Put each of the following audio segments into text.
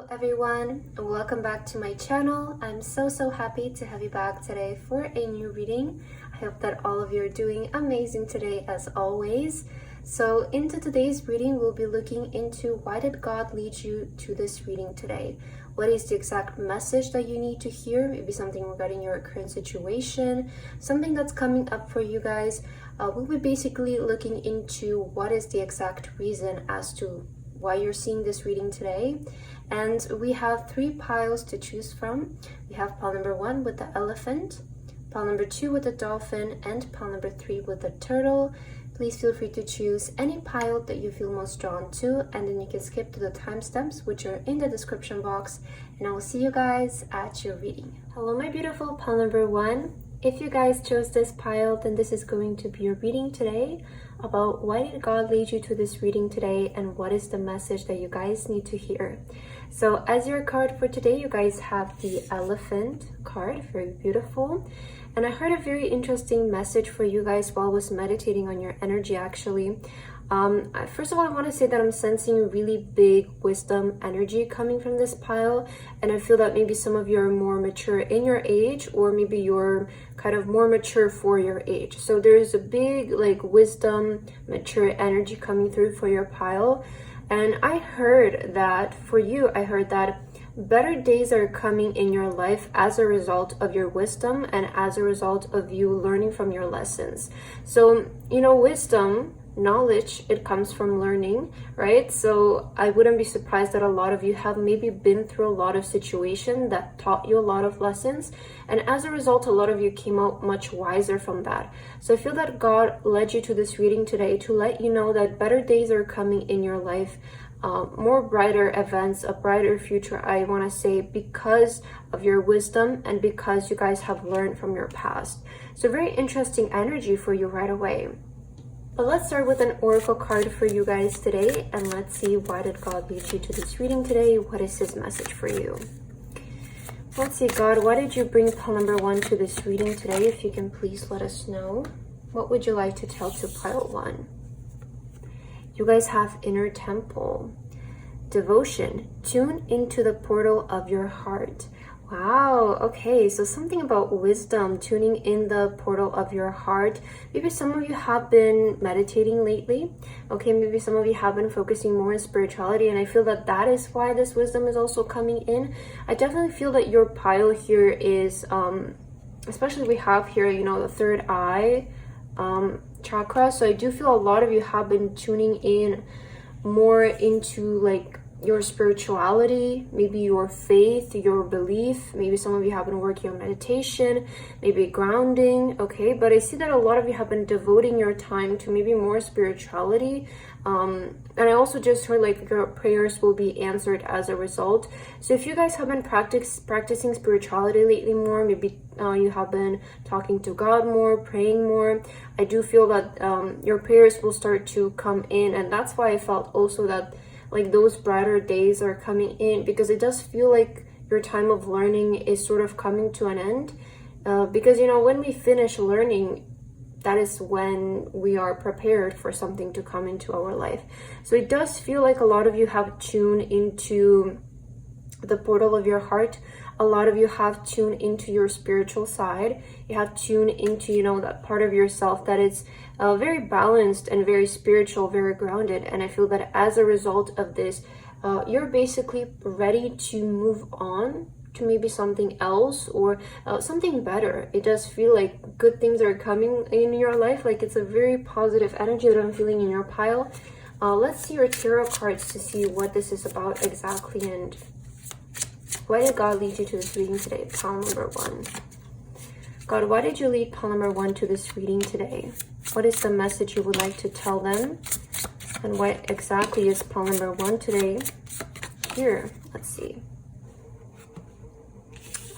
Hello everyone, and welcome back to my channel. I'm so happy to have you back today for a new reading. I hope that all of you are doing amazing today as always. So into today's reading, we'll be looking into why did God lead you to this reading today? What is the exact message that you need to hear? Maybe something regarding your current situation, something that's coming up for you guys. We'll be basically looking into what is the exact reason as to why you're seeing this reading today. And we have 3 piles to choose from. We have pile number 1 with the elephant, pile number 2 with the dolphin, and pile number 3 with the turtle. Please feel free to choose any pile that you feel most drawn to, and then you can skip to the timestamps which are in the description box, and I will see you guys at your reading. Hello my beautiful pile number 1. If you guys chose this pile, then this is going to be your reading today about why did God lead you to this reading today and what is the message that you guys need to hear. So as your card for today, you guys have the elephant card, very beautiful. And I heard a very interesting message for you guys while I was meditating on your energy actually. First of all, I want to say that I'm sensing really big wisdom energy coming from this pile, and I feel that maybe some of you are more mature in your age, or maybe you're kind of more mature for your age. So there's a big like wisdom, mature energy coming through for your pile. And I heard that for you, I heard that better days are coming in your life as a result of your wisdom and as a result of you learning from your lessons. So, you know, wisdom, knowledge, it comes from learning, right? So I wouldn't be surprised that a lot of you have maybe been through a lot of situations that taught you a lot of lessons, and as a result a lot of you came out much wiser from that. So I feel that God led you to this reading today to let you know that better days are coming in your life, more brighter events, a brighter future, I want to say, because of your wisdom and because you guys have learned from your past. So very interesting energy for you right away. But let's start with an oracle card for you guys today, and let's see why did God lead you to this reading today. What is his message for you? Let's see, God, why did you bring pile number 1 to this reading today? If you can please let us know. What would you like to tell to pile 1? You guys have inner temple, devotion, tune into the portal of your heart. Wow, okay, so something about wisdom, tuning in the portal of your heart. Maybe some of you have been meditating lately. Okay, maybe some of you have been focusing more on spirituality, and I feel that that is why this wisdom is also coming in. I definitely feel that your pile here is, especially we have here, you know, the third eye chakra. So I do feel a lot of you have been tuning in more into like your spirituality, maybe your faith, your belief. Maybe some of you have been working on meditation, maybe grounding, okay? But I see that a lot of you have been devoting your time to maybe more spirituality. And I also just heard like your prayers will be answered as a result. So if you guys have been practicing spirituality lately more, maybe you have been talking to God more, praying more, I do feel that your prayers will start to come in. And that's why I felt also that like those brighter days are coming in, because it does feel like your time of learning is sort of coming to an end. Because, you know, when we finish learning, that is when we are prepared for something to come into our life. So it does feel like a lot of you have tuned into the portal of your heart. A lot of you have tuned into your spiritual side. You have tuned into, you know, that part of yourself that is very balanced and very spiritual, very grounded. And I feel that as a result of this, you're basically ready to move on to maybe something else or something better. It does feel like good things are coming in your life. Like it's a very positive energy that I'm feeling in your pile. Let's see your tarot cards to see what this is about exactly, and why did God lead you to this reading today? Pile number 1. God, why did you lead pile number 1 to this reading today? What is the message you would like to tell them? And what exactly is pile number 1 today? Here, let's see.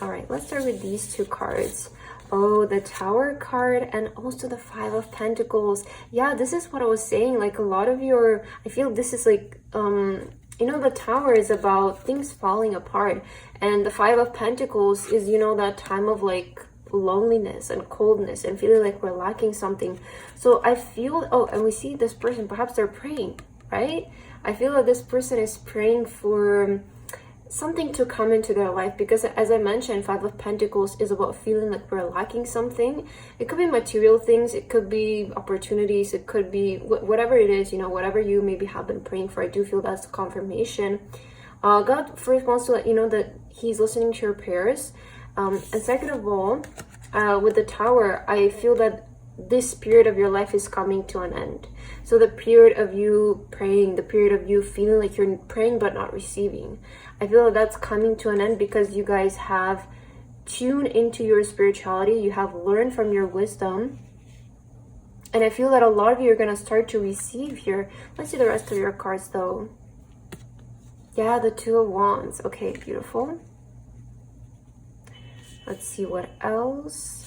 All right, let's start with these 2 cards. Oh, the Tower card and also the 5 of Pentacles. Yeah, this is what I was saying. Like a lot of your, I feel this is like, you know, the Tower is about things falling apart. And the 5 of Pentacles is, you know, that time of like loneliness and coldness and feeling like we're lacking something. So I feel, oh, and we see this person, perhaps they're praying, right? I feel that this person is praying for something to come into their life, because as I mentioned, Five of Pentacles is about feeling like we're lacking something. It could be material things, it could be opportunities, it could be whatever it is, you know, whatever you maybe have been praying for. I do feel that's confirmation. God first wants to let you know that he's listening to your prayers. And second of all, with the Tower, I feel that this period of your life is coming to an end. So the period of you praying, the period of you feeling like you're praying but not receiving, I feel that that's coming to an end, because you guys have tuned into your spirituality, you have learned from your wisdom, and I feel that a lot of you are going to start to receive here. Let's see the rest of your cards though. Yeah, the Two of Wands. Okay, beautiful. Let's see what else.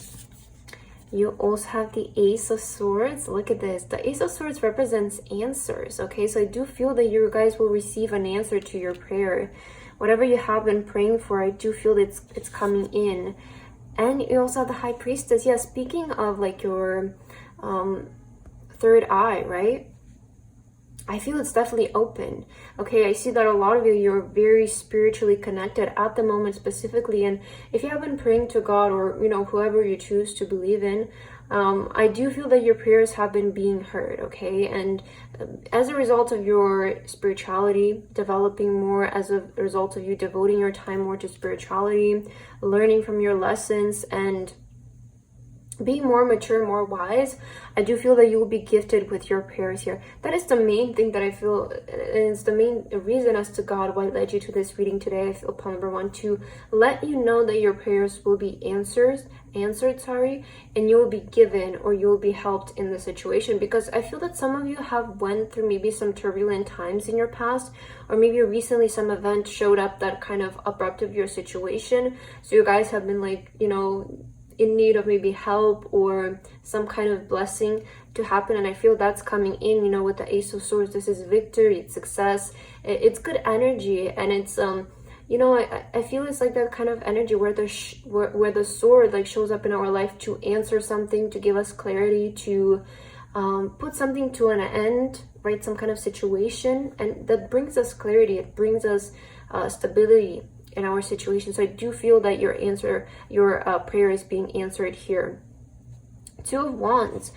You also have the Ace of Swords. Look at this. The Ace of Swords represents answers. Okay, so I do feel that you guys will receive an answer to your prayer. Whatever you have been praying for, I do feel that it's coming in. And you also have the High Priestess. Yeah, speaking of like your third eye, right? I feel it's definitely open. Okay, I see that a lot of you, you're very spiritually connected at the moment specifically. And if you have been praying to God, or, you know, whoever you choose to believe in, I do feel that your prayers have been being heard, okay? And as a result of your spirituality developing more, as a result of you devoting your time more to spirituality, learning from your lessons, and being more mature, more wise, I do feel that you will be gifted with your prayers here. That is the main thing that I feel, and it's the main reason as to God why led you to this reading today. I feel point number one, to let you know that your prayers will be answered, and you will be given, or you will be helped in the situation. Because I feel that some of you have went through maybe some turbulent times in your past, or maybe recently some event showed up that kind of abrupted your situation. So you guys have been like, you know, in need of maybe help or some kind of blessing to happen, and I feel that's coming in, you know, with the Ace of Swords. This is victory, it's success, it's good energy, and it's you know, I feel it's like that kind of energy where the sword like shows up in our life to answer something, to give us clarity, to put something to an end, right? Some kind of situation, and that brings us clarity, it brings us stability in our situation. So I do feel that your prayer is being answered here. Two of Wands.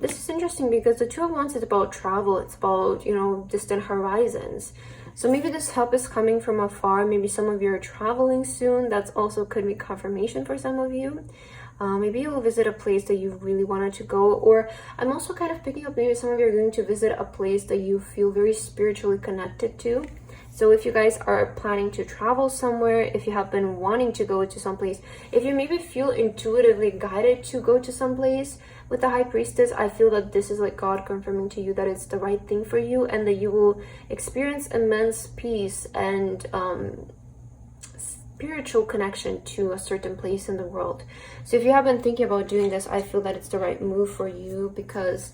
This is interesting because the Two of Wands is about travel. It's about, you know, distant horizons. So maybe this help is coming from afar. Maybe some of you are traveling soon. That's also could be confirmation for some of you. Maybe you will visit a place that you really wanted to go, or I'm also kind of picking up maybe some of you are going to visit a place that you feel very spiritually connected to. So if you guys are planning to travel somewhere, if you have been wanting to go to someplace, if you maybe feel intuitively guided to go to someplace with the High Priestess, I feel that this is like God confirming to you that it's the right thing for you, and that you will experience immense peace and spiritual connection to a certain place in the world. So if you have been thinking about doing this, I feel that it's the right move for you, because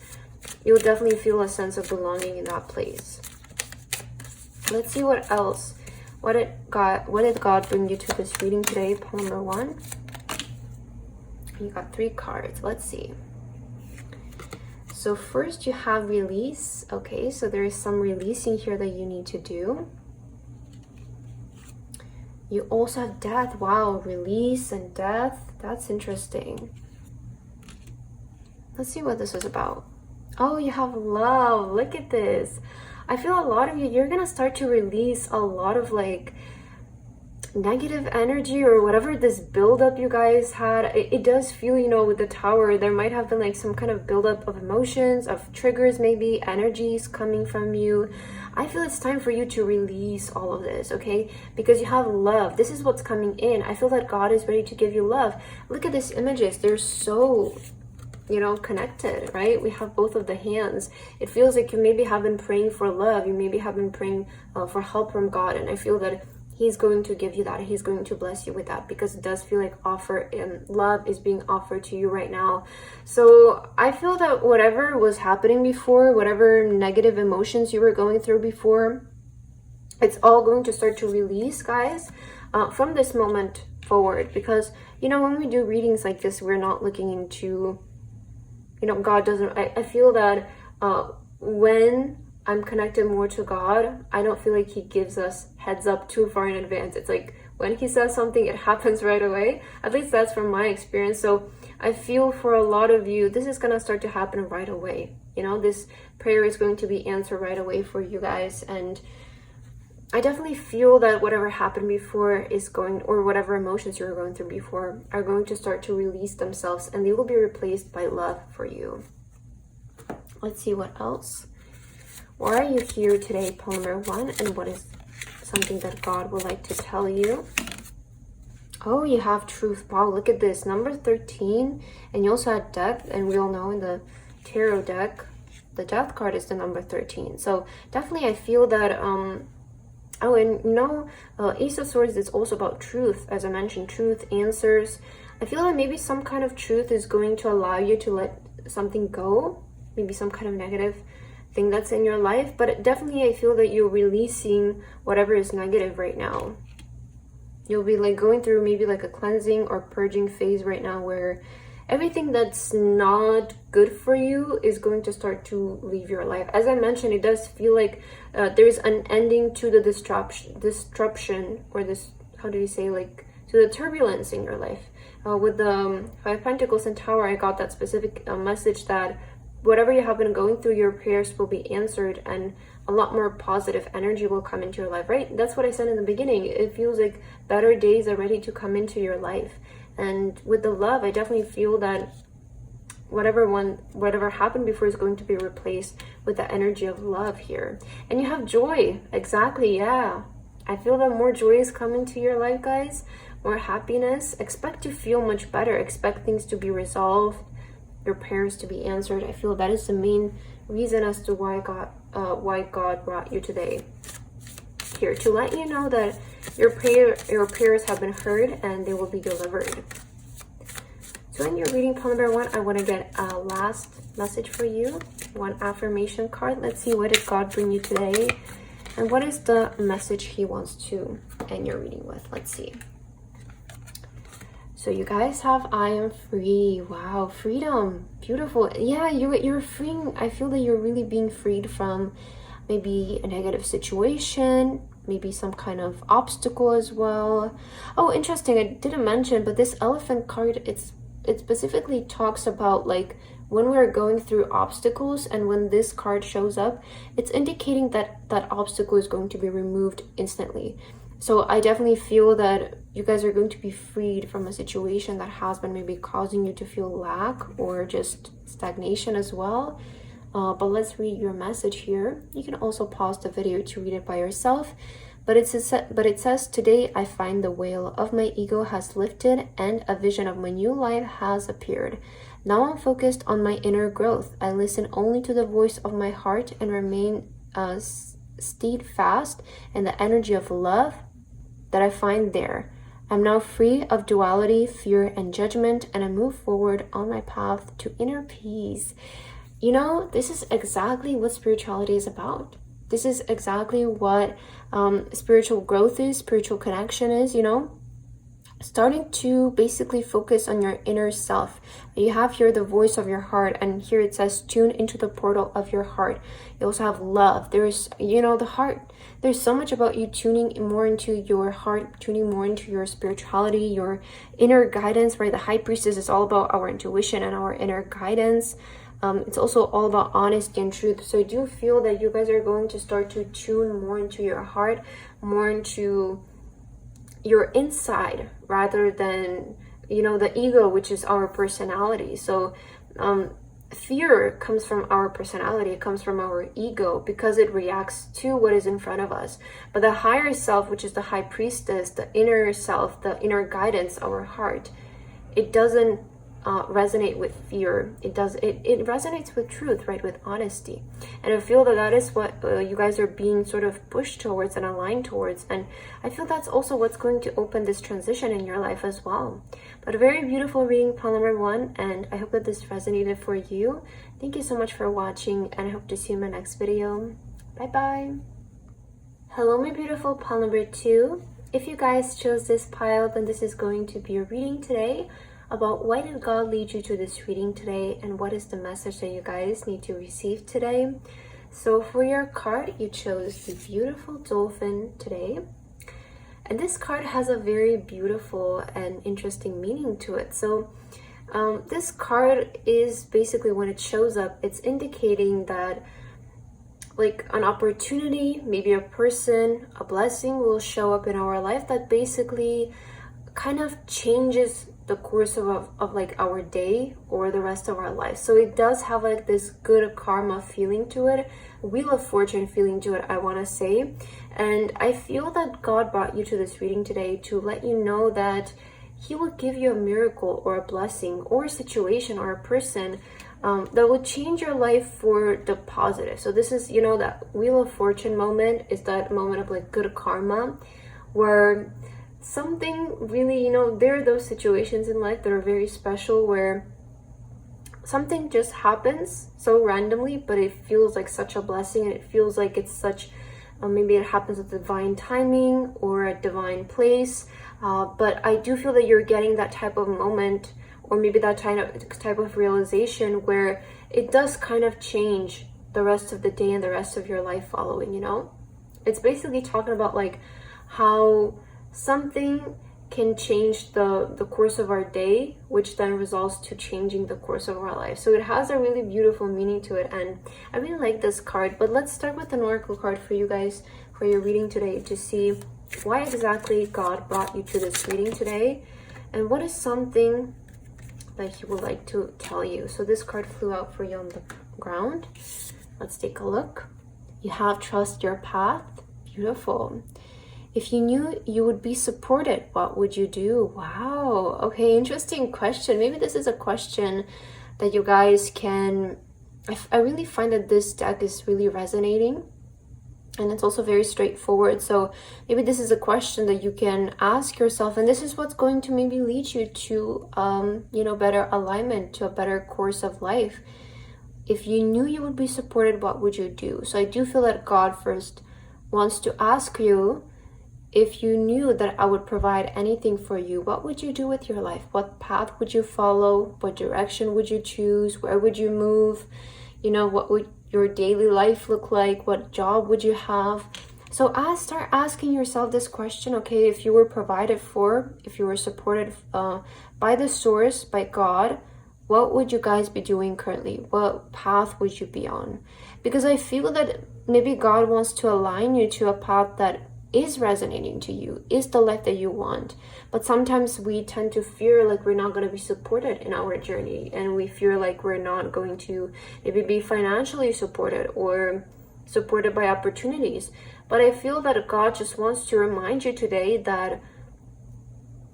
you'll definitely feel a sense of belonging in that place. Let's see what else. What did God bring you to this reading today? Point number one. You got 3 cards. Let's see. So first you have release. Okay, so there is some releasing here that you need to do. You also have death. Wow, release and death. That's interesting. Let's see what this is about. Oh, you have love. Look at this. I feel a lot of you, you're gonna start to release a lot of like negative energy or whatever this buildup you guys had. It does feel, you know, with the Tower, there might have been like some kind of buildup of emotions, of triggers, maybe energies coming from you. I feel it's time for you to release all of this, okay? Because you have love. This is what's coming in. I feel that God is ready to give you love. Look at these images. They're so, you know, connected, right? We have both of the hands. It feels like you maybe have been praying for love. You maybe have been praying for help from God. And I feel that He's going to give you that. He's going to bless you with that, because it does feel like love is being offered to you right now. So I feel that whatever was happening before, whatever negative emotions you were going through before, it's all going to start to release, guys, from this moment forward. Because, you know, when we do readings like this, we're not looking into, you know, God doesn't, I feel that when I'm connected more to God, I don't feel like he gives us heads up too far in advance. It's like when he says something, it happens right away. At least that's from my experience. So I feel for a lot of you, this is going to start to happen right away. You know, this prayer is going to be answered right away for you guys. And I definitely feel that whatever happened before is going, or whatever emotions you were going through before, are going to start to release themselves, and they will be replaced by love for you. Let's see what else. Why are you here today, polymer 1, and what is something that God would like to tell you? Oh, you have truth. Wow, look at this. Number 13. And you also had death, and we all know in the tarot deck, the death card is the number 13. So definitely I feel that, oh, and you know, Ace of Swords is also about truth. As I mentioned, truth, answers. I feel that maybe some kind of truth is going to allow you to let something go. Maybe some kind of negative thing that's in your life, but definitely I feel that you're releasing whatever is negative right now. You'll be like going through maybe like a cleansing or purging phase right now, where everything that's not good for you is going to start to leave your life. As I mentioned, it does feel like there's an ending to the disruption, or this, how do you say, like to the turbulence in your life. With the Five of Pentacles and Tower, I got that specific message that whatever you have been going through, your prayers will be answered, and a lot more positive energy will come into your life, right? That's what I said in the beginning. It feels like better days are ready to come into your life. And with the love, I definitely feel that whatever happened before is going to be replaced with the energy of love here. And you have joy. Exactly, yeah. I feel that more joy is coming to your life, guys. More happiness. Expect to feel much better. Expect things to be resolved, your prayers to be answered. I feel that is the main reason as to why God brought you today here, to let you know that your prayers have been heard and they will be delivered. So in your reading, polymer 1, I want to get a last message for you, one affirmation card. Let's see, what did God bring you today, and what is the message he wants to end your reading with? Let's see. So you guys have, I am free. Wow, freedom. Beautiful. Yeah, you're freeing. I feel that you're really being freed from maybe a negative situation, maybe some kind of obstacle as well. Oh, interesting. I didn't mention, but this elephant card, it specifically talks about like when we're going through obstacles, and when this card shows up, it's indicating that that obstacle is going to be removed instantly. So I definitely feel that you guys are going to be freed from a situation that has been maybe causing you to feel lack or just stagnation as well. But let's read your message here. You can also pause the video to read it by yourself. But it says, today I find the veil of my ego has lifted and a vision of my new life has appeared. Now I'm focused on my inner growth. I listen only to the voice of my heart and remain steadfast in the energy of love that I find there. I'm now free of duality, fear, and judgment, and I move forward on my path to inner peace. You know, this is exactly what spirituality is about. This is exactly what spiritual growth is, spiritual connection is, you know. Starting to basically focus on your inner self. You have here the voice of your heart, and here it says tune into the portal of your heart. You also have love. There's, you know, the heart. There's so much about you tuning more into your heart, tuning more into your spirituality, your inner guidance, right? The High Priestess is all about our intuition and our inner guidance. It's also all about honesty and truth. So I do feel that you guys are going to start to tune more into your heart, more into your inside, rather than, you know, the ego, which is our personality. So fear comes from our personality, it comes from our ego, because it reacts to what is in front of us. But the higher self, which is the High Priestess, the inner self, the inner guidance, our heart, it doesn't resonate with fear. It resonates with truth, right? With honesty. And I feel that that is what you guys are being sort of pushed towards and aligned towards. And I feel that's also what's going to open this transition in your life as well. But a very beautiful reading, polymer 1, and I hope that this resonated for you. Thank you so much for watching, and I hope to see you in my next video. Bye bye. Hello, my beautiful polymer 2. If you guys chose this pile, then this is going to be a reading today about why did God lead you to this reading today, and what is the message that you guys need to receive today. So for your card, you chose the beautiful dolphin today. And this card has a very beautiful and interesting meaning to it. So this card is basically, when it shows up, it's indicating that like an opportunity, maybe a person, a blessing will show up in our life that basically kind of changes the course of like our day or the rest of our life. So it does have like this good karma feeling to it, Wheel of Fortune feeling to it, I want to say. And I feel that God brought you to this reading today to let you know that he will give you a miracle or a blessing or a situation or a person that will change your life for the positive. So this is, that Wheel of Fortune moment is that moment of like good karma, where something really, there are those situations in life that are very special where something just happens so randomly, but it feels like such a blessing, and it feels like it's such, maybe it happens at divine timing or a divine place. But I do feel that you're getting that type of moment, or maybe that type of realization where it does kind of change the rest of the day and the rest of your life following, It's basically talking about like how something can change the course of our day, which then results to changing the course of our life. So it has a really beautiful meaning to it, and I really like this card. But let's start with an oracle card for you guys for your reading today, to see why exactly God brought you to this reading today, and what is something that he would like to tell you. So this card flew out for you on the ground. Let's take a look. You have trust your path. Beautiful. If you knew you would be supported, what would you do? Wow. Okay, interesting question. Maybe this is a question that you guys can... I really find that this deck is really resonating, and it's also very straightforward. So maybe this is a question that you can ask yourself, and this is what's going to maybe lead you to, better alignment, to a better course of life. If you knew you would be supported, what would you do? So I do feel that God first wants to ask you, if you knew that I would provide anything for you, what would you do with your life? What path would you follow? What direction would you choose? Where would you move? What would your daily life look like? What job would you have? So start asking yourself this question, okay, if you were provided for, if you were supported by the source, by God, what would you guys be doing currently? What path would you be on? Because I feel that maybe God wants to align you to a path that is resonating to you, is the life that you want. But sometimes we tend to fear like we're not going to be supported in our journey, and we fear like we're not going to maybe be financially supported or supported by opportunities. But I feel that God just wants to remind you today that,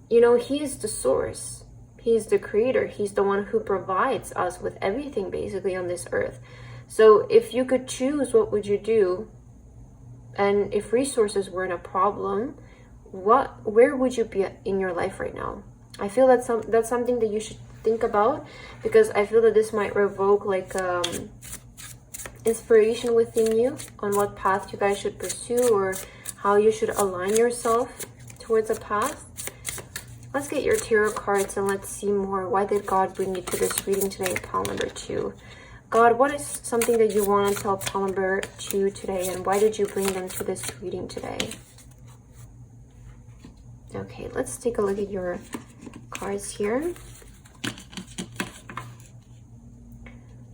he is the source. He's the creator. He's the one who provides us with everything basically on this earth. So if you could choose, what would you do? And if resources weren't a problem, where would you be in your life right now? I feel that's something that you should think about, because I feel that this might revoke like inspiration within you on what path you guys should pursue, or how you should align yourself towards a path. Let's get your tarot cards and let's see more. Why did God bring you to this reading today, pile number 2? God, what is something that you want to tell pile number 2 today, and why did you bring them to this reading today? Okay, let's take a look at your cards here.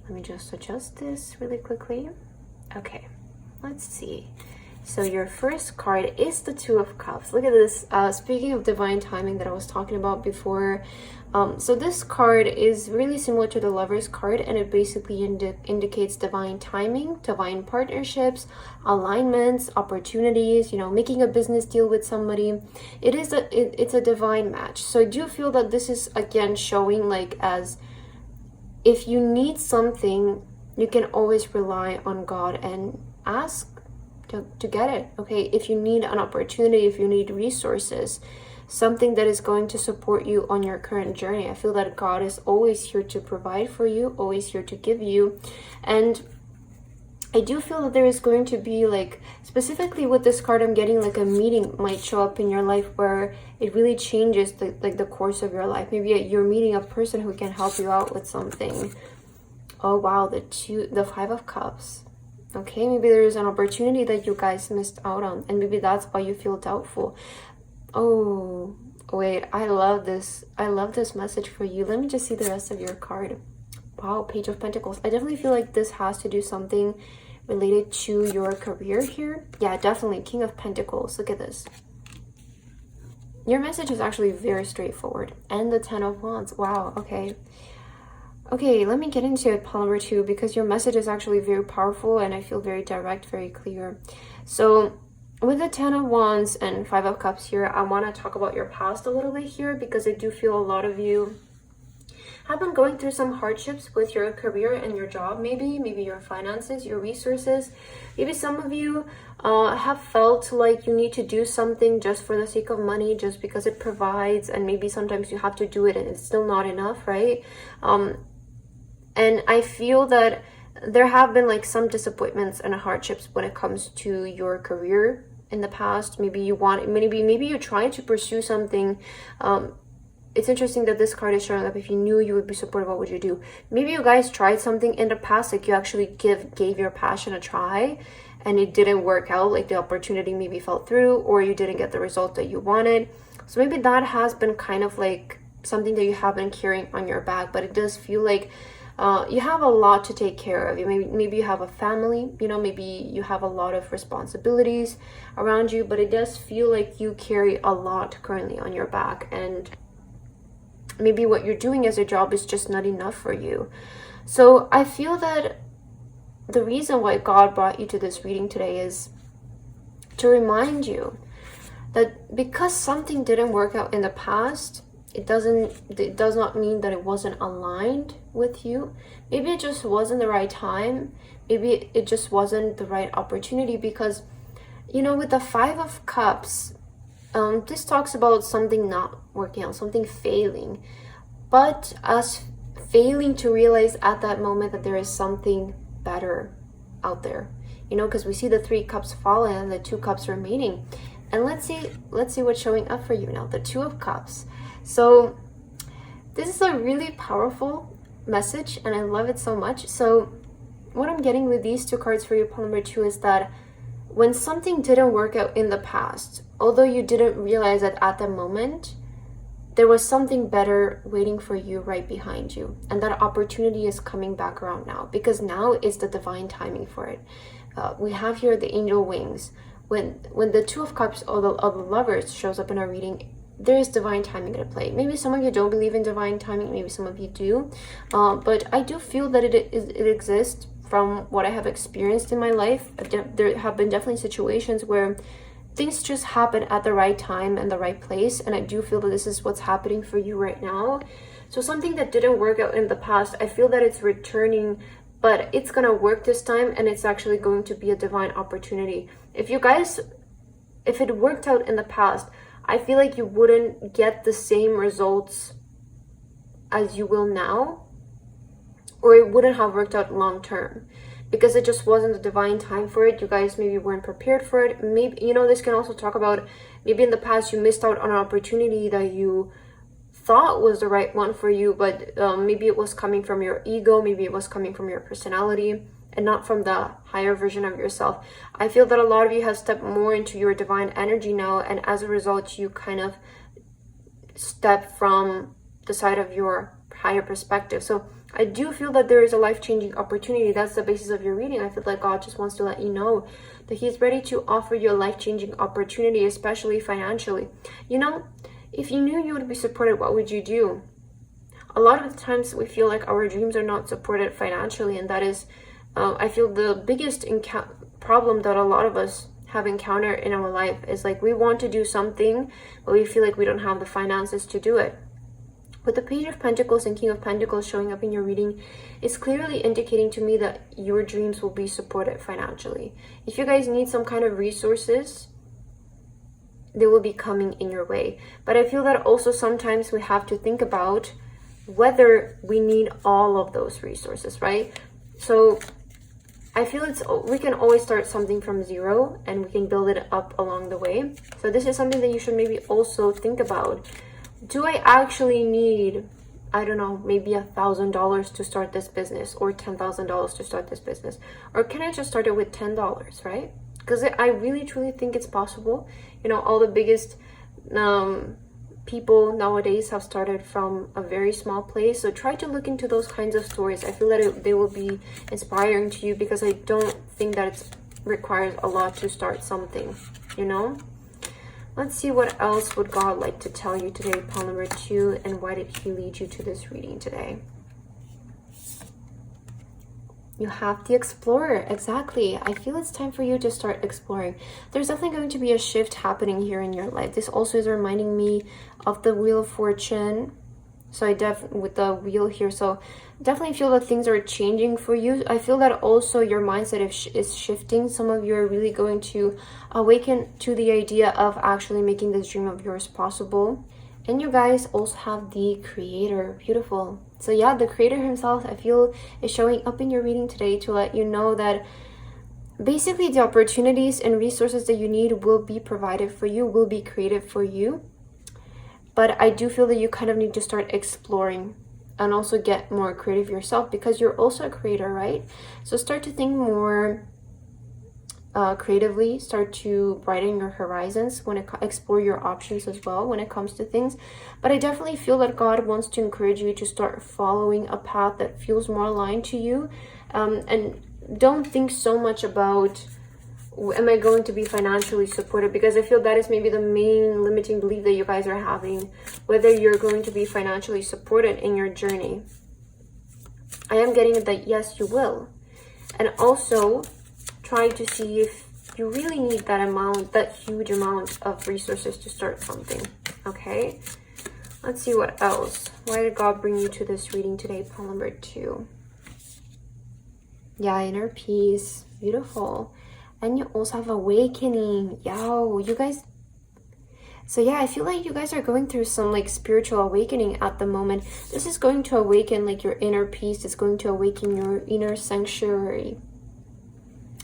Let me just adjust this really quickly. Okay, let's see. So your first card is the Two of Cups. Look at this. Speaking of divine timing that I was talking about before, so this card is really similar to the Lover's card, and it basically indicates divine timing, divine partnerships, alignments, opportunities, making a business deal with somebody. It's a divine match. So I do feel that this is again showing like, as if you need something, you can always rely on God and ask to get it. Okay, if you need an opportunity, if you need resources, something that is going to support you on your current journey, I feel that God is always here to provide for you, always here to give you. And I do feel that there is going to be, like, specifically with this card, I'm getting like a meeting might show up in your life where it really changes the course of your life. Maybe you're meeting a person who can help you out with something. Oh wow, the Five of Cups. Okay, maybe there is an opportunity that you guys missed out on, and maybe that's why you feel doubtful. Oh, wait, I love this. I love this message for you. Let me just see the rest of your card. Wow, Page of Pentacles. I definitely feel like this has to do something related to your career here. Yeah, definitely. King of Pentacles. Look at this. Your message is actually very straightforward. And the Ten of Wands. Wow, okay. Okay, let me get into it, pile number 2, because your message is actually very powerful and I feel very direct, very clear. So with the Ten of Wands and Five of Cups here, I want to talk about your past a little bit here, because I do feel a lot of you have been going through some hardships with your career and your job, maybe your finances, your resources. Maybe some of you have felt like you need to do something just for the sake of money, just because it provides, and maybe sometimes you have to do it and it's still not enough, right? And I feel that there have been like some disappointments and hardships when it comes to your career in the past. Maybe you're trying to pursue something. It's interesting that this card is showing up. If you knew you would be supported, what would you do? Maybe you guys tried something in the past, like you actually gave your passion a try and it didn't work out, like the opportunity maybe fell through, or you didn't get the result that you wanted. So maybe that has been kind of like something that you have been carrying on your back, but it does feel like you have a lot to take care of. Maybe you have a family, maybe you have a lot of responsibilities around you, but it does feel like you carry a lot currently on your back, and maybe what you're doing as a job is just not enough for you. So I feel that the reason why God brought you to this reading today is to remind you that because something didn't work out in the past, it does not mean that it wasn't aligned with you. Maybe it just wasn't the right time. Maybe it just wasn't the right opportunity, because with the Five of Cups, this talks about something not working out, something failing, but us failing to realize at that moment that there is something better out there, because we see the Three Cups fallen and the Two Cups remaining. And let's see what's showing up for you now, the Two of Cups. So this is a really powerful message and I love it so much. So what I'm getting with these two cards for you, pile number 2, is that when something didn't work out in the past, although you didn't realize it at the moment, there was something better waiting for you right behind you. And that opportunity is coming back around now, because now is the divine timing for it. We have here the angel wings. When the Two of Cups or the Lovers shows up in our reading, there is divine timing at play. Maybe some of you don't believe in divine timing, maybe some of you do, but I do feel that it exists from what I have experienced in my life. There have been definitely situations where things just happen at the right time and the right place, and I do feel that this is what's happening for you right now. So something that didn't work out in the past, I feel that it's returning, but it's gonna work this time, and it's actually going to be a divine opportunity. If it worked out in the past, I feel like you wouldn't get the same results as you will now, or it wouldn't have worked out long term, because it just wasn't the divine time for it. You guys maybe weren't prepared for it. Maybe, this can also talk about maybe in the past you missed out on an opportunity that you thought was the right one for you, but maybe it was coming from your ego, maybe it was coming from your personality, and not from the higher version of yourself. I feel that a lot of you have stepped more into your divine energy now, and as a result, you kind of step from the side of your higher perspective. So I do feel that there is a life-changing opportunity. That's the basis of your reading. I feel like God just wants to let you know that He's ready to offer you a life-changing opportunity, especially financially. If you knew you would be supported, what would you do? A lot of the times we feel like our dreams are not supported financially, and that is I feel the biggest problem that a lot of us have encountered in our life is like we want to do something, but we feel like we don't have the finances to do it. With the Page of Pentacles and King of Pentacles showing up in your reading, it's clearly indicating to me that your dreams will be supported financially. If you guys need some kind of resources, they will be coming in your way. But I feel that also sometimes we have to think about whether we need all of those resources, right? So I feel we can always start something from zero and we can build it up along the way. So this is something that you should maybe also think about. Do I actually need I don't know, maybe $1,000 to start this business, or $10,000 to start this business? Or can I just start it with $10, right? Because I really truly think it's possible. You know, all the biggest people nowadays have started from a very small place. So try to look into those kinds of stories. I feel that they will be inspiring to you, because I don't think that it requires a lot to start something, you know. Let's see what else would God like to tell you today, pile number 2, and why did he lead you to this reading today? You have the Explorer. Exactly. I feel it's time for you to start exploring. There's definitely going to be a shift happening here in your life. This also is reminding me of the Wheel of Fortune. So with the wheel here, so definitely feel that things are changing for you. I feel that also your mindset is shifting. Some of you are really going to awaken to the idea of actually making this dream of yours possible. And you guys also have the Creator. Beautiful. So yeah, the Creator himself, I feel, is showing up in your reading today to let you know that basically the opportunities and resources that you need will be provided for you, will be created for you. But I do feel that you kind of need to start exploring and also get more creative yourself, because you're also a creator, right? So start to think more creatively, start to brighten your horizons, explore your options as well when it comes to things. But I definitely feel that God wants to encourage you to start following a path that feels more aligned to you, and don't think so much about, am I going to be financially supported? Because I feel that is maybe the main limiting belief that you guys are having, whether you're going to be financially supported in your journey. I am getting it that yes, you will. And also try to see if you really need that huge amount of resources to start something. Okay, let's see what else. Why did God bring you to this reading today, pile number 2? Yeah, inner peace. Beautiful. And you also have awakening. Yo, you guys. So yeah, I feel like you guys are going through some like spiritual awakening at the moment. This is going to awaken like your inner peace. It's going to awaken your inner sanctuary.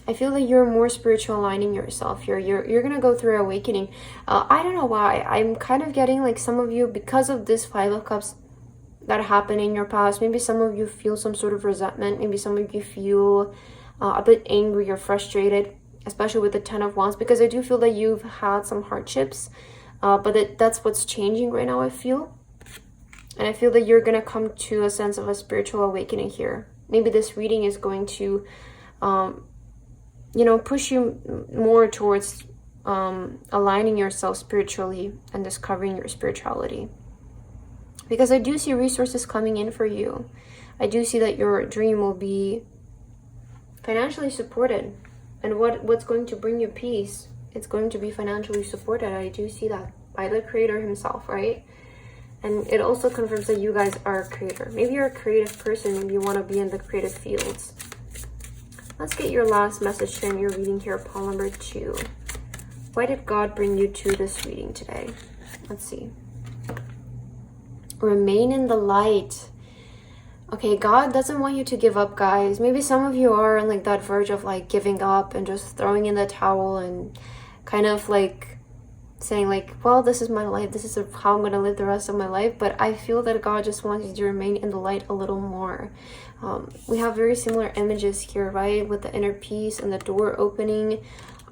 I feel like you're more spiritual aligning yourself here. You're gonna go through awakening. I don't know why. I'm kind of getting like some of you, because of this 5 of Cups that happened in your past, maybe some of you feel some sort of resentment. Maybe some of you feel a bit angry or frustrated, especially with the 10 of Wands, because I do feel that you've had some hardships, but that's what's changing right now, I feel. And I feel that you're going to come to a sense of a spiritual awakening here. Maybe this reading is going to, push you more towards aligning yourself spiritually and discovering your spirituality. Because I do see resources coming in for you. I do see that your dream will be financially supported. And what's going to bring you peace? It's going to be financially supported. I do see that by the Creator himself, right? And it also confirms that you guys are a creator. Maybe you're a creative person. Maybe you want to be in the creative fields. Let's get your last message here in your reading here, pile number 2. Why did God bring you to this reading today? Let's see. Remain in the light. Okay, God doesn't want you to give up, guys. Maybe some of you are on like that verge of like giving up and just throwing in the towel and kind of like saying like, well, this is my life. This is how I'm going to live the rest of my life. But I feel that God just wants you to remain in the light a little more. We have very similar images here, right? With the inner peace and the door opening.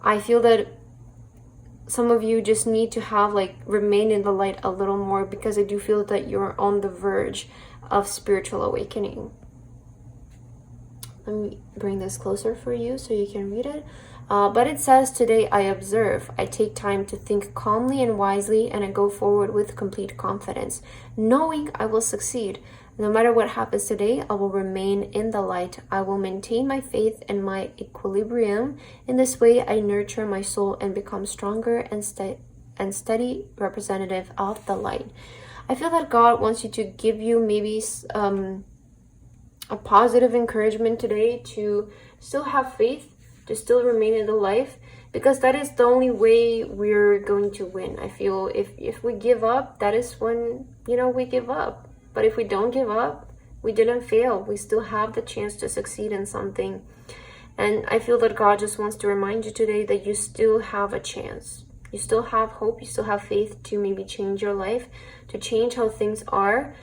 I feel that some of you just need to have like remain in the light a little more, because I do feel that you're on the verge of spiritual awakening. Let me bring this closer for you so you can read it. But it says, today I observe, I take time to think calmly and wisely, and I go forward with complete confidence, knowing I will succeed. No matter what happens today, I will remain in the light. I will maintain my faith and my equilibrium. In this way, I nurture my soul and become stronger and steady representative of the light. I feel that God wants you to give you maybe a positive encouragement today to still have faith, to still remain in the life, because that is the only way we're going to win. I feel if we give up, that is when, we give up. But if we don't give up, we didn't fail. We still have the chance to succeed in something. And I feel that God just wants to remind you today that you still have a chance. You still have hope. You still have faith to maybe change your life, to change how things are.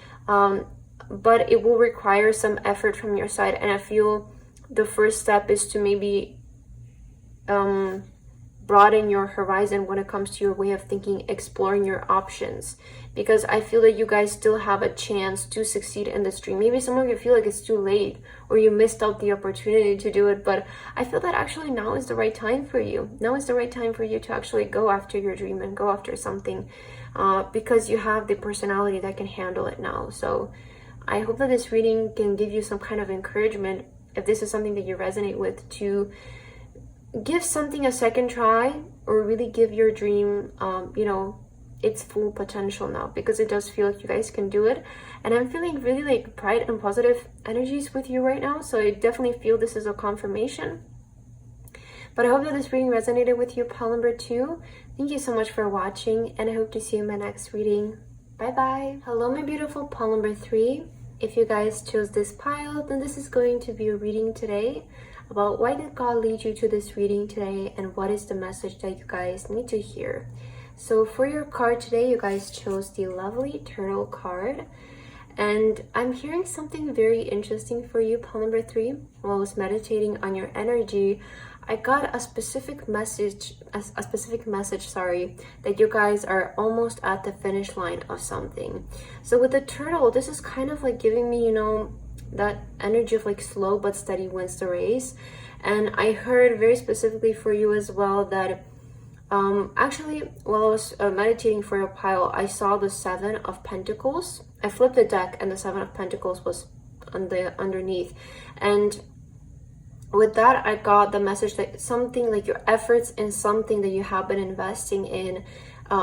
but it will require some effort from your side. And I feel the first step is to maybe broaden your horizon when it comes to your way of thinking, exploring your options, because I feel that you guys still have a chance to succeed in this dream. Maybe some of you feel like it's too late or you missed out the opportunity to do it, but I feel that actually now is the right time for you. Now is the right time for you to actually go after your dream and go after something, because you have the personality that can handle it now. So I hope that this reading can give you some kind of encouragement, if this is something that you resonate with, to give something a second try, or really give your dream its full potential now, because it does feel like you guys can do it. And I'm feeling really like bright and positive energies with you right now, so I definitely feel this is a confirmation. But I hope that this reading resonated with you, pile number 2. Thank you so much for watching, and I hope to see you in my next reading. Bye bye. Hello my beautiful pile number 3. If you guys chose this pile, then this is going to be a reading today about why did God lead you to this reading today, and what is the message that you guys need to hear. So for your card today, you guys chose the lovely turtle card, and I'm hearing something very interesting for you, pile number 3. While I was meditating on your energy, I got a specific message, that you guys are almost at the finish line of something. So with the turtle, this is kind of like giving me, that energy of like slow but steady wins the race. And I heard very specifically for you as well that actually while I was meditating for a pile, I saw the 7 of Pentacles. I flipped the deck and the 7 of Pentacles was underneath, and with that I got the message that something like your efforts in something that you have been investing in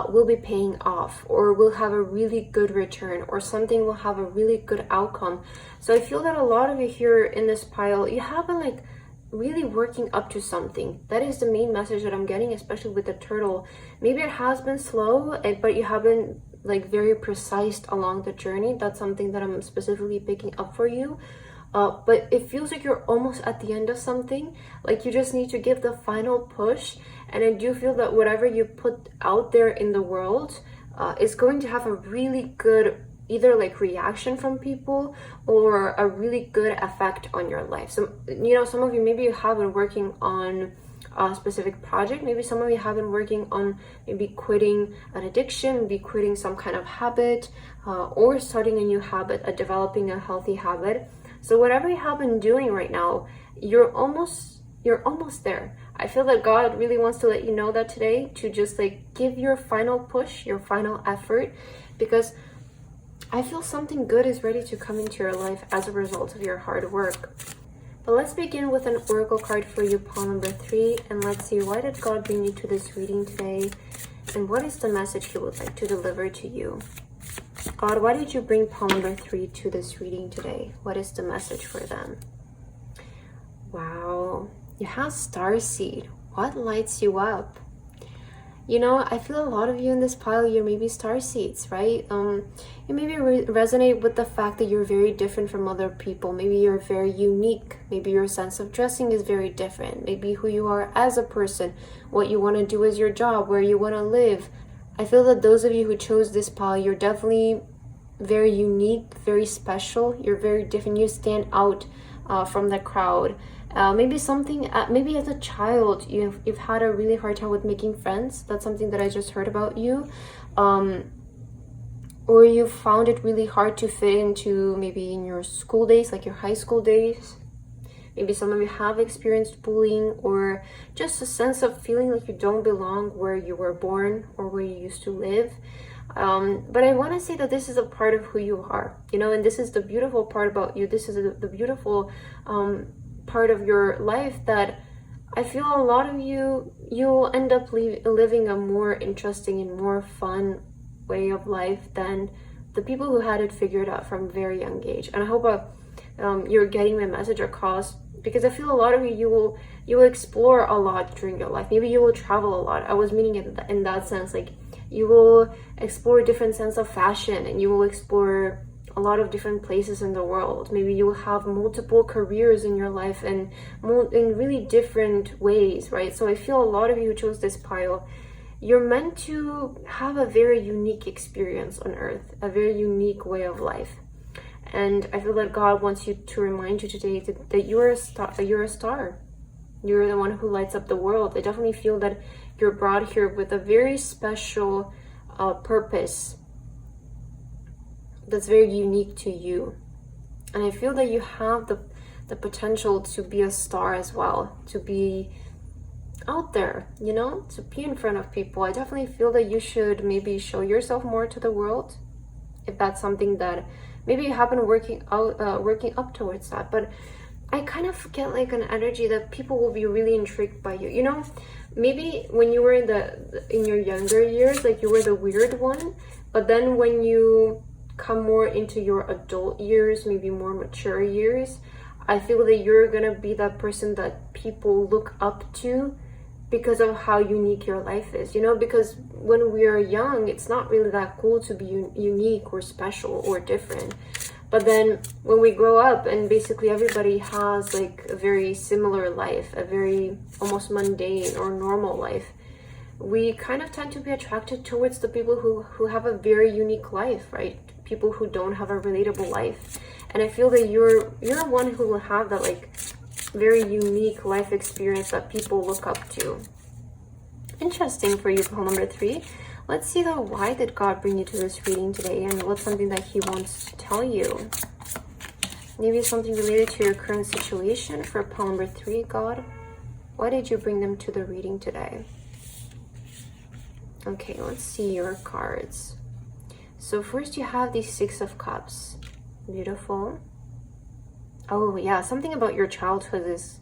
will be paying off, or will have a really good return, or something will have a really good outcome. So I feel that a lot of you here in this pile, you have been like really working up to something. That is the main message that I'm getting, especially with the turtle. Maybe it has been slow, but you haven't like very precise along the journey. That's something that I'm specifically picking up for you. But it feels like you're almost at the end of something, like you just need to give the final push. And I do feel that whatever you put out there in the world is going to have a really good either like reaction from people, or a really good effect on your life. So some of you, maybe you have been working on a specific project. Maybe some of you have been working on maybe quitting an addiction, maybe quitting some kind of habit, or starting a new habit, developing a healthy habit. So whatever you have been doing right now, you're almost there. I feel that God really wants to let you know that today, to just like give your final push, your final effort, because I feel something good is ready to come into your life as a result of your hard work. But let's begin with an oracle card for you, pile number 3, and let's see, why did God bring you to this reading today, and what is the message He would like to deliver to you? God, why did you bring pile number 3 to this reading today? What is the message for them? Wow, you have Starseed. What lights you up? I feel a lot of you in this pile, you're maybe starseeds, right? You maybe resonate with the fact that you're very different from other people. Maybe you're very unique. Maybe your sense of dressing is very different. Maybe who you are as a person, what you want to do as your job, where you want to live. I feel that those of you who chose this pile, you're definitely very unique, very special. You're very different. You stand out from the crowd. Maybe as a child, you've had a really hard time with making friends. That's something that I just heard about you. Or you found it really hard to fit into maybe in your school days, like your high school days. Maybe some of you have experienced bullying, or just a sense of feeling like you don't belong where you were born or where you used to live. But I want to say that this is a part of who you are, and this is the beautiful part about you. This is the beautiful part of your life, that I feel a lot of you'll end up living a more interesting and more fun way of life than the people who had it figured out from a very young age. And I hope you're getting my message across, because I feel a lot of you will explore a lot during your life. Maybe you will travel a lot. I was meaning it in that sense, like you will explore a different sense of fashion, and you will explore a lot of different places in the world. Maybe you will have multiple careers in your life, and in really different ways, right? So I feel a lot of you who chose this pile, you're meant to have a very unique experience on earth, a very unique way of life. And I feel that God wants you to remind you today that you're a star. You're a star. You're the one who lights up the world. I definitely feel that you're brought here with a very special purpose that's very unique to you. And I feel that you have the potential to be a star as well, to be out there, you know, to be in front of people. I definitely feel that you should maybe show yourself more to the world, if that's something that maybe you have been working up towards that. But I kind of get like an energy that people will be really intrigued by you. You know, maybe when you were in your younger years, like you were the weird one, but then when you come more into your adult years, maybe more mature years, I feel that you're gonna be that person that people look up to because of how unique your life is, you know, because when we are young, it's not really that cool to be unique or special or different. But then when we grow up and basically everybody has like a very similar life, a very almost mundane or normal life, we kind of tend to be attracted towards the people who have a very unique life, right? People who don't have a relatable life. And I feel that you're one who will have that like very unique life experience that people look up to. Interesting for you, pile number 3. Let's see though, why did God bring you to this reading today, and what's something that he wants to tell you? Maybe something related to your current situation for pile number 3, God. Why did you bring them to the reading today? Okay, let's see your cards. So first you have the 6 of Cups. Beautiful. Oh yeah, something about your childhood is,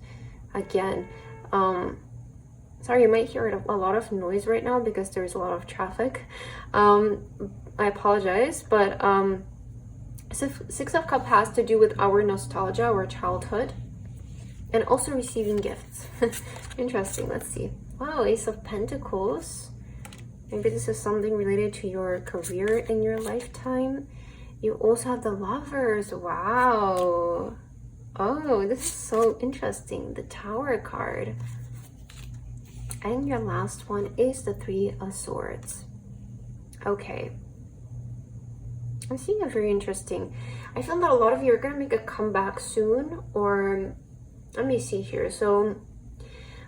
again, sorry, you might hear a lot of noise right now because there's a lot of traffic. I apologize, but 6 of Cups has to do with our nostalgia, our childhood, and also receiving gifts. Interesting, let's see. Wow, Ace of Pentacles. Maybe this is something related to your career in your lifetime. You also have the Lovers. Wow. Oh, this is so interesting. The Tower card. And your last one is the 3 of Swords. Okay. I'm seeing a very interesting. I feel that a lot of you are going to make a comeback soon. Or, let me see here. So,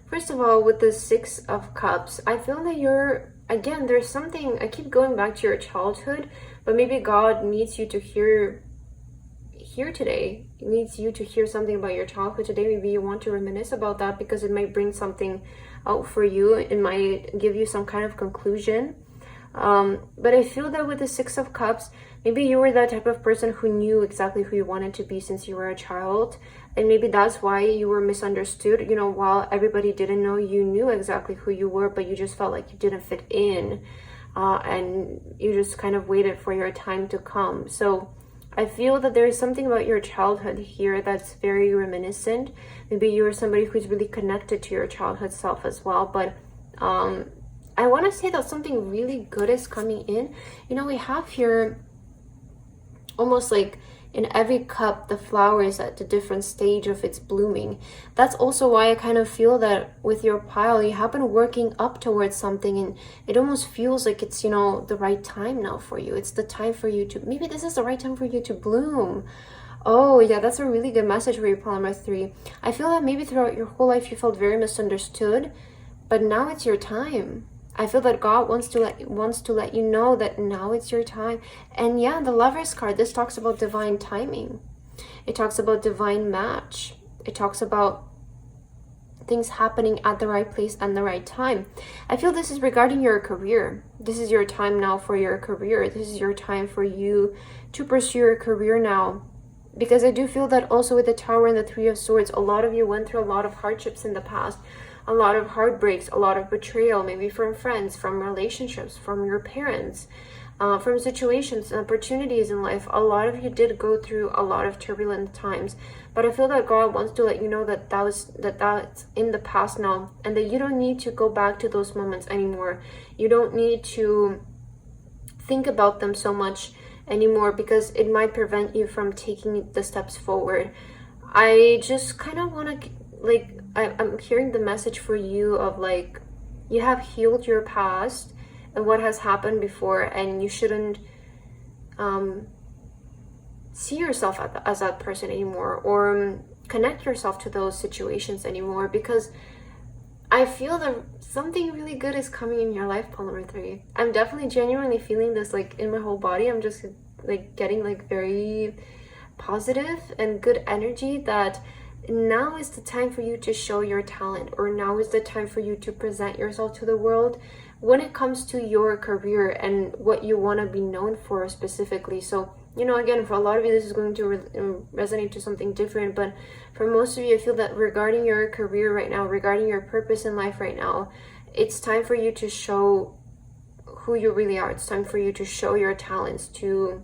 first of all, with the 6 of Cups, I feel that you're, again, there's something, I keep going back to your childhood, but maybe God needs you to hear today. He needs you to hear something about your childhood today. Maybe you want to reminisce about that because it might bring something out for you. It might give you some kind of conclusion. But I feel that with the 6 of Cups, maybe you were that type of person who knew exactly who you wanted to be since you were a child. And maybe that's why you were misunderstood. You know, while everybody didn't know, you knew exactly who you were, but you just felt like you didn't fit in. And you just kind of waited for your time to come. So I feel that there is something about your childhood here that's very reminiscent. Maybe you are somebody who's really connected to your childhood self as well. But I want to say that something really good is coming in. You know, we have here almost like in every cup, the flower is at a different stage of its blooming. That's also why I kind of feel that with your pile, you have been working up towards something, and it almost feels like it's, you know, the right time now for you. It's the time for you to, maybe this is the right time for you to bloom. Oh yeah, that's a really good message for your pile number 3. I feel that maybe throughout your whole life you felt very misunderstood, but now it's your time. I feel that God wants to let you know that now it's your time. And yeah, the Lovers card, this talks about divine timing. It talks about divine match. It talks about things happening at the right place and the right time. I feel this is regarding your career. This is your time now for your career. This is your time for you to pursue your career now. Because I do feel that also with the Tower and the 3 of Swords, a lot of you went through a lot of hardships in the past. A lot of heartbreaks, a lot of betrayal, maybe from friends, from relationships, from your parents, from situations and opportunities in life. A lot of you did go through a lot of turbulent times, but I feel that God wants to let you know that that's in the past now, and that you don't need to go back to those moments anymore. You don't need to think about them so much anymore because it might prevent you from taking the steps forward. I just kind of want to, like, I'm hearing the message for you of like, you have healed your past and what has happened before, and you shouldn't see yourself as that person anymore, or connect yourself to those situations anymore, because I feel that something really good is coming in your life, pile number 3. I'm definitely genuinely feeling this like in my whole body. I'm just like getting like very positive and good energy that now is the time for you to show your talent, or now is the time for you to present yourself to the world when it comes to your career and what you want to be known for specifically. So, you know, again, for a lot of you, this is going to resonate to something different, but for most of you, I feel that regarding your career right now, regarding your purpose in life right now, it's time for you to show who you really are. It's time for you to show your talents, to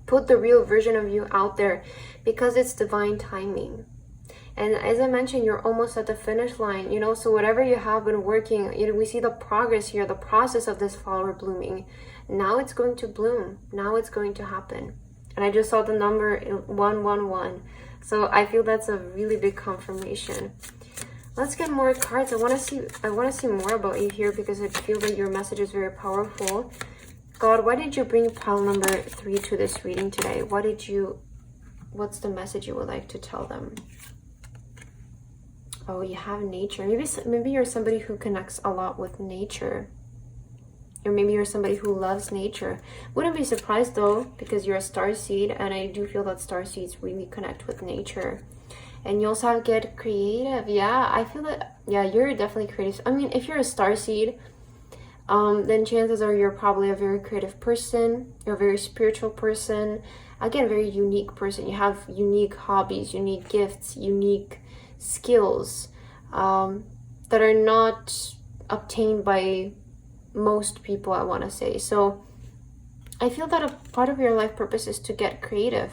put the real version of you out there, because it's divine timing. And as I mentioned, you're almost at the finish line, you know, so whatever you have been working, you know, we see the progress here, the process of this flower blooming. Now it's going to bloom. Now it's going to happen. And I just saw the number 111. So I feel that's a really big confirmation. Let's get more cards. I want to see more about you here, because I feel that your message is very powerful. God, why did you bring pile number 3 to this reading today? What's the message you would like to tell them? Oh, you have nature. Maybe you're somebody who connects a lot with nature. Or maybe you're somebody who loves nature. Wouldn't be surprised though, because you're a starseed, and I do feel that starseeds really connect with nature. And you also have get creative. Yeah, I feel that, yeah, you're definitely creative. I mean, if you're a starseed, then chances are you're probably a very creative person. You're a very spiritual person. Again, very unique person. You have unique hobbies, unique gifts, unique skills that are not obtained by most people, I want to say. So I feel that a part of your life purpose is to get creative,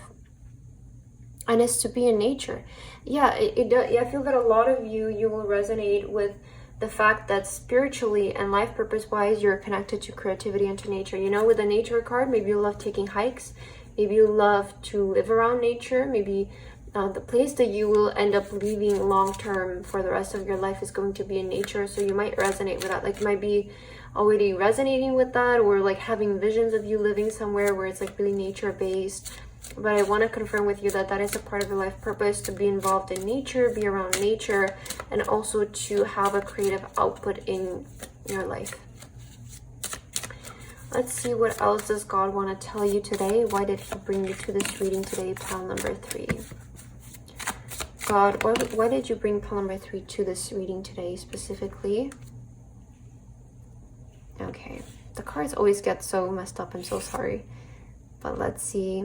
and it's to be in nature. Yeah, I feel that a lot of you will resonate with the fact that spiritually and life purpose wise, you're connected to creativity and to nature. You know, with the nature card, maybe you love taking hikes, maybe you love to live around nature, maybe the place that you will end up leaving long term for the rest of your life is going to be in nature. So you might resonate with that. Like, you might be already resonating with that, or like having visions of you living somewhere where it's like really nature based. But I want to confirm with you that that is a part of your life purpose, to be involved in nature, be around nature, and also to have a creative output in your life. Let's see, what else does God want to tell you today? Why did he bring you to this reading today, pile number 3? God, why did you bring pile number 3 to this reading today specifically? Okay, the cards always get so messed up. I'm so sorry. But let's see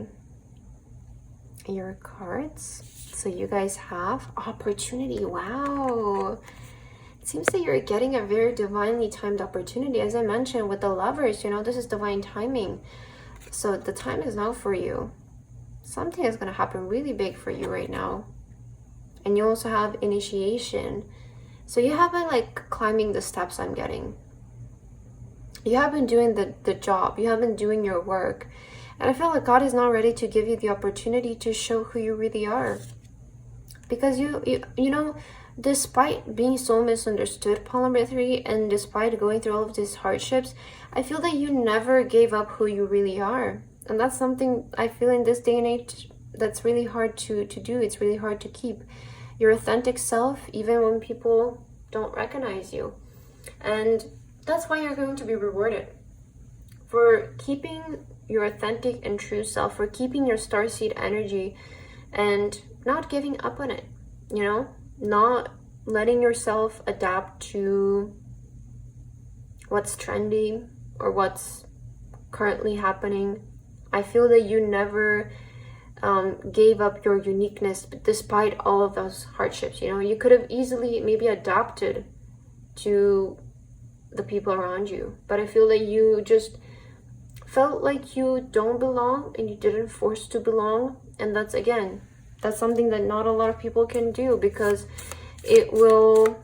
your cards. So you guys have opportunity. Wow. It seems that you're getting a very divinely timed opportunity. As I mentioned with the Lovers, you know, this is divine timing. So the time is now for you. Something is going to happen really big for you right now. And you also have initiation. So you have been like climbing the steps, I'm getting. You have been doing the job. You have been doing your work. And I feel like God is now ready to give you the opportunity to show who you really are. Because you know, despite being so misunderstood, pile number 3, and despite going through all of these hardships, I feel that you never gave up who you really are. And that's something I feel in this day and age that's really hard to do. It's really hard to keep your authentic self, even when people don't recognize you. And that's why you're going to be rewarded for keeping your authentic and true self, for keeping your starseed energy and not giving up on it, you know, not letting yourself adapt to what's trendy or what's currently happening. I feel that you never gave up your uniqueness despite all of those hardships. You know, you could have easily maybe adapted to the people around you, but I feel that you just felt like you don't belong and you didn't force to belong. And that's, again, that's something that not a lot of people can do, because it will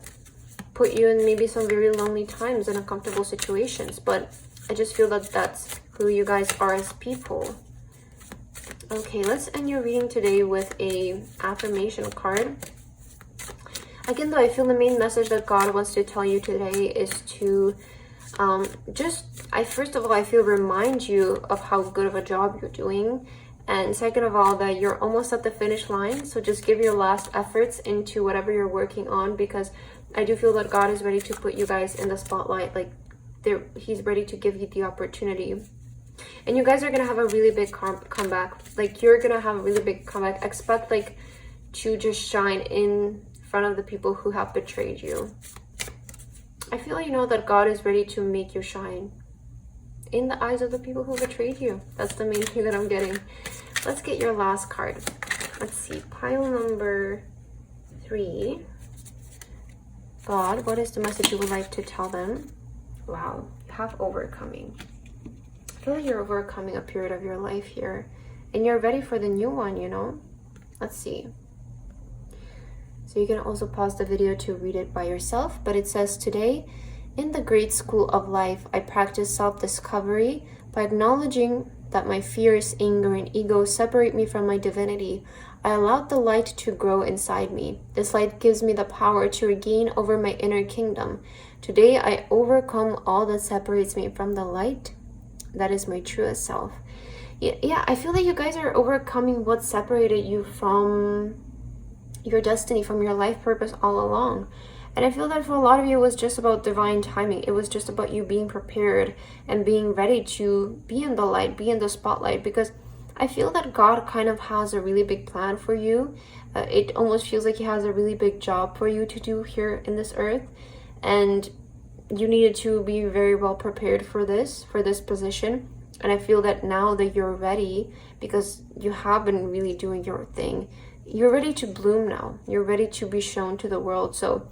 put you in maybe some very lonely times and uncomfortable situations. But I just feel that that's who you guys are as people. Okay, let's end your reading today with a affirmation card. Again, though, I feel the main message that God wants to tell you today is to first of all, I feel remind you of how good of a job you're doing. And second of all, that you're almost at the finish line. So just give your last efforts into whatever you're working on, because I do feel that God is ready to put you guys in the spotlight. Like he's ready to give you the opportunity. And you guys are gonna have a really big comeback. Like you're gonna have a really big comeback. Expect like to just shine in front of the people who have betrayed you. I feel, you know, that God is ready to make you shine in the eyes of the people who betrayed you. That's the main thing that I'm getting. Let's get your last card. Let's see, pile number 3. God, what is the message you would like to tell them? Wow, you have overcoming. I feel like you're overcoming a period of your life here, and you're ready for the new one, you know? Let's see. So you can also pause the video to read it by yourself, but it says, today, in the great school of life, I practice self-discovery by acknowledging that my fears, anger, and ego separate me from my divinity. I allowed the light to grow inside me. This light gives me the power to regain over my inner kingdom. Today, I overcome all that separates me from the light that is my truest self. Yeah, I feel like you guys are overcoming what separated you from your destiny, from your life purpose all along. And I feel that for a lot of you, it was just about divine timing. It was just about you being prepared and being ready to be in the light, be in the spotlight, because I feel that God kind of has a really big plan for you. It almost feels like he has a really big job for you to do here in this earth. And you needed to be very well prepared for this position. And I feel that now that you're ready, because you have been really doing your thing, you're ready to bloom now. You're ready to be shown to the world. So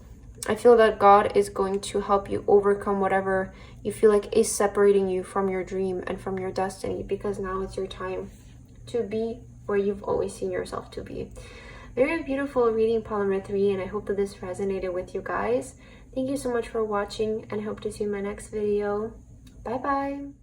I feel that God is going to help you overcome whatever you feel like is separating you from your dream and from your destiny, because now it's your time to be where you've always seen yourself to be. Very beautiful reading, pile number 3, and I hope that this resonated with you guys. Thank you so much for watching, and I hope to see you in my next video. Bye bye.